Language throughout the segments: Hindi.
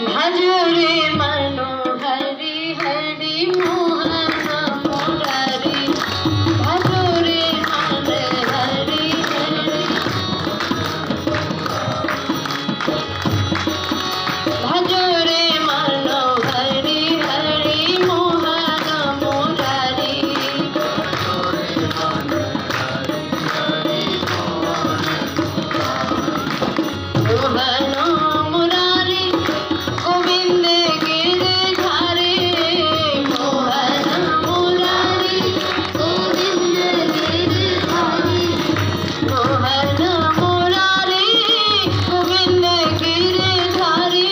भजो रे मनोहरि हरि मोहन मुरारी, भजो रे मनोहरि हरि, भजो रे मनोहरि हरि मोहन मुरारी, मोहन मुरारी गोविंद गिरधारी, मोहन मुरारी गोविंद गिरधारी, मोहन मुरारी गोविंद गिरधारी,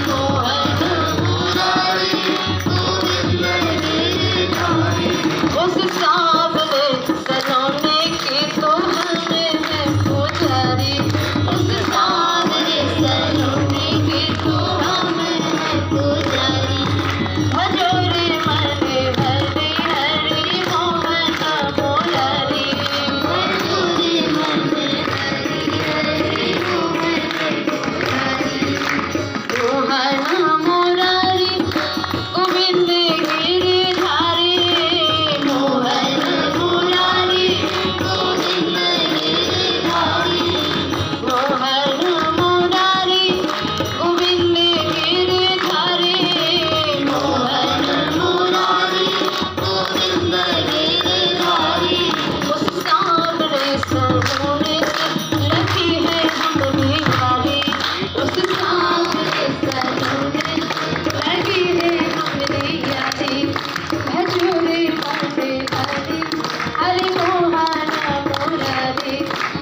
मोहन मुरारी गोविंद गिरधारी। उस सांवरे सलोने के तो हम हैं पुजारी, उस सांवरे सलोने के तो हम हैं पुजारी। भजो रे मनोहरि हरि मोहन मुरारी, भजो रे मनोहरि हरि मोहन मुरारी, मोहन मुरारी गोविंद गिरधारी, मोहन मुरारी गोविंद गिरधारी, मोहन मुरारी गोविंद गिरधारी, मोहन मुरारी गोविंद गिरधारी। उस सांवरे सलोने से लगी है हमरी यारी, उस सांवरे सलोने से लगी है हमरी यारी। भजो रे मनोहरि हरि मोहन मुरारी,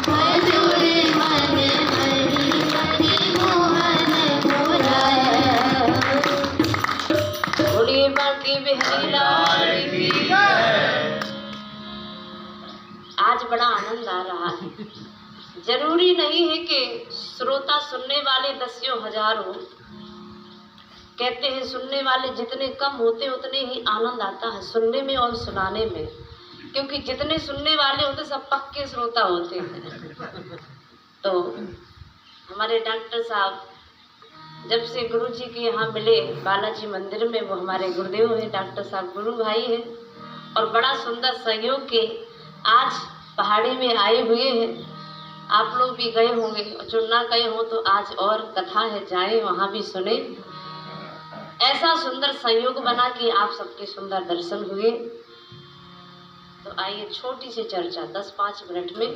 भजो रे मनोहरि हरि मोहन मुरारी। बोलिए बांके बिहारी लाल की जय। आज बड़ा आनंद आ रहा है। जरूरी नहीं है कि श्रोता सुनने वाले दसियों हजार हो। कहते हैं सुनने वाले जितने कम होते उतने ही आनंद आता है सुनने में और सुनाने में, क्योंकि जितने सुनने वाले होते सब पक्के श्रोता होते हैं। तो हमारे डॉक्टर साहब जब से गुरु जी के यहाँ मिले बालाजी मंदिर में, वो हमारे गुरुदेव हैं, डॉक्टर साहब गुरु भाई हैं, और बड़ा सुंदर सहयोग के आज पहाड़ी में आए हुए हैं। आप लोग भी गए होंगे, और जो ना गए हो तो आज और कथा है, जाएं वहाँ भी सुने। ऐसा सुंदर संयोग बना कि आप सबके सुंदर दर्शन हुए। तो आइए छोटी सी चर्चा 10-5 मिनट में।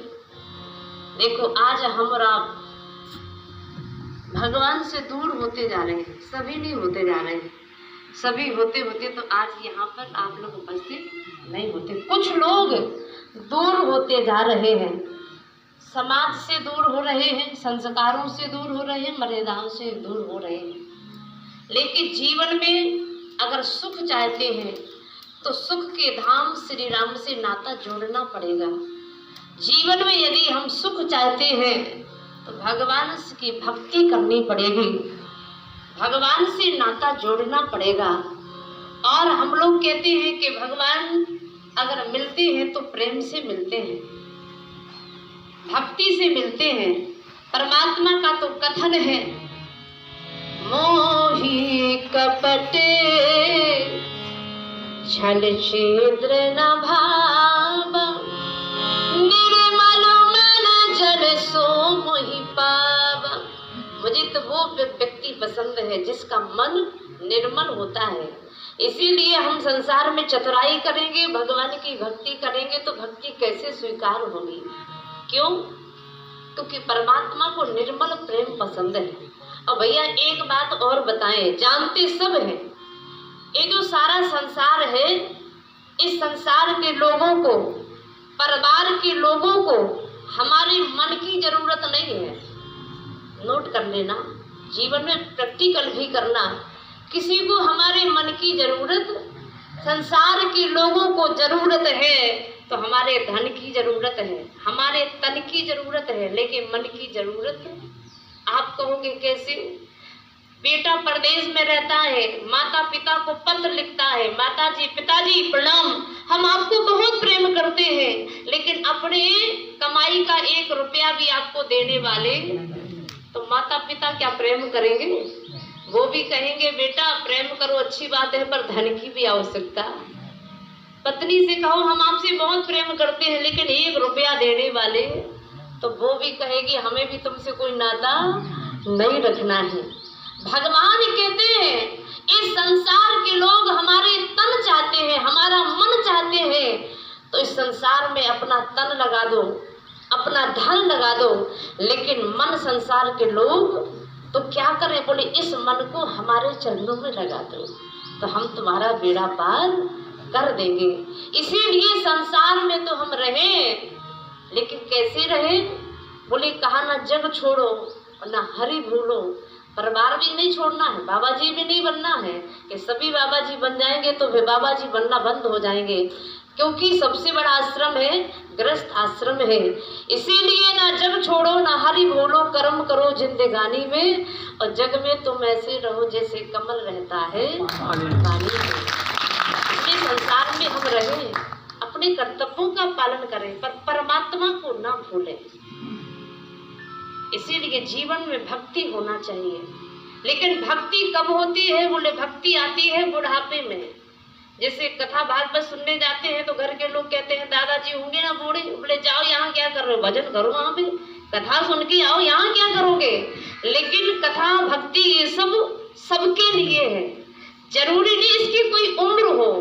देखो आज हम और आप भगवान से दूर होते जा रहे हैं, सभी नहीं होते जा रहे हैं, सभी होते होते तो आज यहाँ पर आप लोग उपस्थित नहीं होते। कुछ लोग दूर होते जा रहे हैं, समाज से दूर हो रहे हैं, संस्कारों से दूर हो रहे हैं, मर्यादाओं से दूर हो रहे हैं। लेकिन जीवन में अगर सुख चाहते हैं तो सुख के धाम श्री राम से नाता जोड़ना पड़ेगा। जीवन में यदि हम सुख चाहते हैं तो भगवान की भक्ति करनी पड़ेगी, भगवान से नाता जोड़ना पड़ेगा। और हम लोग कहते हैं कि भगवान अगर मिलते हैं तो प्रेम से मिलते हैं, भक्ति से मिलते हैं। परमात्मा का तो कथन है, मोही कपटे छल छिद्र न भाव, निर्मल मन जन सो मोहि पावा। मुझे तो वो व्यक्ति पसंद है जिसका मन निर्मल होता है। इसीलिए हम संसार में चतुराई करेंगे, भगवान की भक्ति करेंगे तो भक्ति कैसे स्वीकार होगी? क्यों? क्योंकि परमात्मा को निर्मल प्रेम पसंद है। और भैया एक बात और बताएं, जानते सब हैं, ये जो सारा संसार है, इस संसार के लोगों को, परिवार के लोगों को हमारे मन की जरूरत नहीं है। नोट कर लेना, जीवन में प्रैक्टिकल भी करना। किसी को हमारे मन की जरूरत, संसार के लोगों को जरूरत है तो हमारे धन की जरूरत है, हमारे तन की जरूरत है, लेकिन मन की जरूरत आप कहोगे कैसे? बेटा परदेश में रहता है, माता पिता को पत्र लिखता है, माता जी पिताजी प्रणाम, हम आपको बहुत प्रेम करते हैं, लेकिन अपने कमाई का 1 रुपया भी आपको देने वाले, तो माता पिता क्या प्रेम करेंगे? वो भी कहेंगे बेटा प्रेम करो, अच्छी बात है, पर धन की भी आवश्यकता। पत्नी से कहो हम आपसे बहुत प्रेम करते हैं, लेकिन 1 रुपया देने वाले, तो वो भी कहेगी हमें भी तुमसे कोई नाता नहीं रखना है। भगवान कहते हैं इस संसार के लोग हमारे तन चाहते हैं, हमारा मन चाहते हैं, तो इस संसार में अपना तन लगा दो, अपना धन लगा दो, लेकिन मन संसार के लोग तो क्या करें? बोले इस मन को हमारे चरणों में लगा दो, तो हम तुम्हारा बेड़ा पार कर देंगे। इसीलिए संसार में तो हम रहें, लेकिन कैसे रहें? बोले कहा ना जग छोड़ो ना हरि भूलो। परिवार भी नहीं छोड़ना है, बाबा जी भी नहीं बनना है कि सभी बाबा जी बन जाएंगे तो वे बाबा जी बनना बंद हो जाएंगे, क्योंकि सबसे बड़ा आश्रम है गृहस्थ आश्रम है। इसीलिए ना जग छोड़ो ना हरि भूलो, कर्म करो जिंदगानी में, और जग में तुम ऐसे रहो जैसे कमल रहता है पानी में। इसलिए संसार में हम रहें, अपने कर्तव्यों का पालन करें, पर परमात्मा को ना भूलें। इसीलिए जीवन में भक्ति होना चाहिए। लेकिन भक्ति कब होती है? बोले भक्ति आती है बुढ़ापे में। जैसे कथा भागवत सुनने जाते हैं तो घर के लोग कहते हैं दादाजी होंगे ना बूढ़े, बोले जाओ यहाँ क्या कर रहे हो, भजन करो, वहाँ पे कथा सुन के आओ, यहाँ क्या करोगे? लेकिन कथा भक्ति ये सब सबके लिए है, जरूरी नहीं इसकी कोई उम्र हो।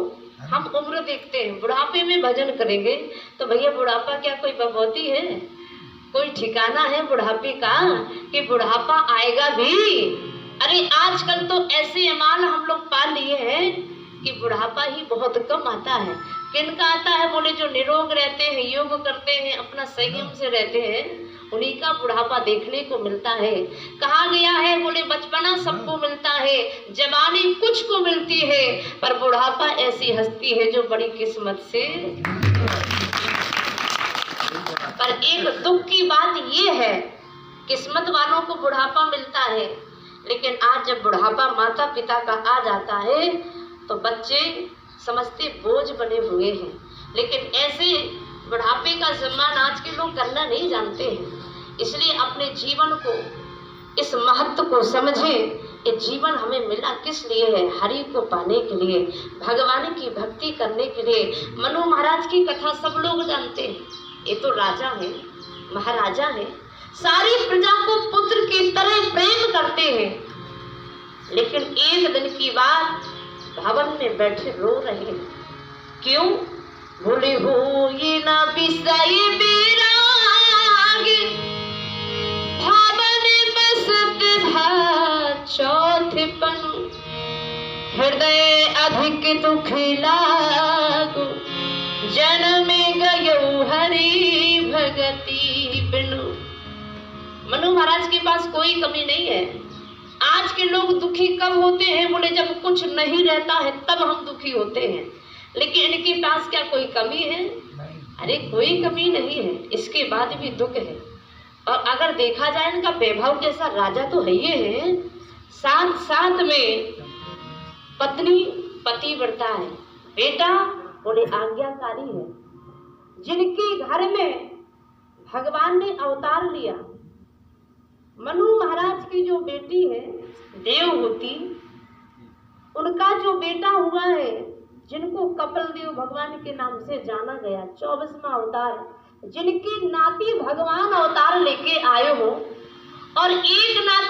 हम उम्र देखते हैं, बुढ़ापे में भजन करेंगे तो भैया बुढ़ापा क्या कोई भगवती है? कोई ठिकाना है बुढ़ापे का कि बुढ़ापा आएगा भी? अरे आजकल तो ऐसे अमाल हम लोग पा लिए हैं कि बुढ़ापा ही बहुत कम आता है। किनका आता है? बोले जो निरोग रहते हैं, योग करते हैं, अपना संयम से रहते हैं, उन्हीं का बुढ़ापा देखने को मिलता है। कहा गया है बोले बचपना सबको मिलता है, जवानी कुछ को मिलती है, पर बुढ़ापा ऐसी हस्ती है जो बड़ी किस्मत से। पर एक दुख की बात ये है, किस्मत वालों को बुढ़ापा मिलता है, लेकिन आज जब बुढ़ापा माता पिता का आ जाता है तो बच्चे समझते बोझ बने हुए हैं। लेकिन ऐसे बुढ़ापे का सम्मान आज के लोग करना नहीं जानते हैं। इसलिए अपने जीवन को, इस महत्व को समझें। ये जीवन हमें मिला किस लिए है? हरि को पाने के लिए, भगवान की भक्ति करने के लिए। मनु महाराज की कथा सब लोग जानते हैं। ये तो राजा है, महाराजा है, सारी प्रजा को पुत्र की तरह प्रेम करते हैं, लेकिन एक दिन की बात भवन में बैठे रो रहे हैं। क्यों? बोले हो ये ना बिसाई बिराग, भवन बसत भा चौथपन, हृदय अधिक दुख लागो, जन्म गयो हरि भगति बिनु। मनु महाराज के पास कोई कमी नहीं है। आज के लोग दुखी कब होते हैं? बोले जब कुछ नहीं रहता है तब हम दुखी होते हैं, लेकिन इनके पास क्या कोई कमी है? अरे कोई कमी नहीं है, इसके बाद भी दुख है। और अगर देखा जाए इनका वैभव कैसा, राजा तो है ही है, साथ साथ में पत्नी पतिव्रता है, बेटा बोले आज्ञाकारी है। जिनके घर में भगवान ने अवतार लिया, मनु महाराज की जो बेटी है देवहूति, उनका जो बेटा हुआ है, जिनको कपिल देव भगवान के नाम से जाना गया, 24वां अवतार, जिनकी नाती भगवान अवतार लेके आए हो, और एक नाती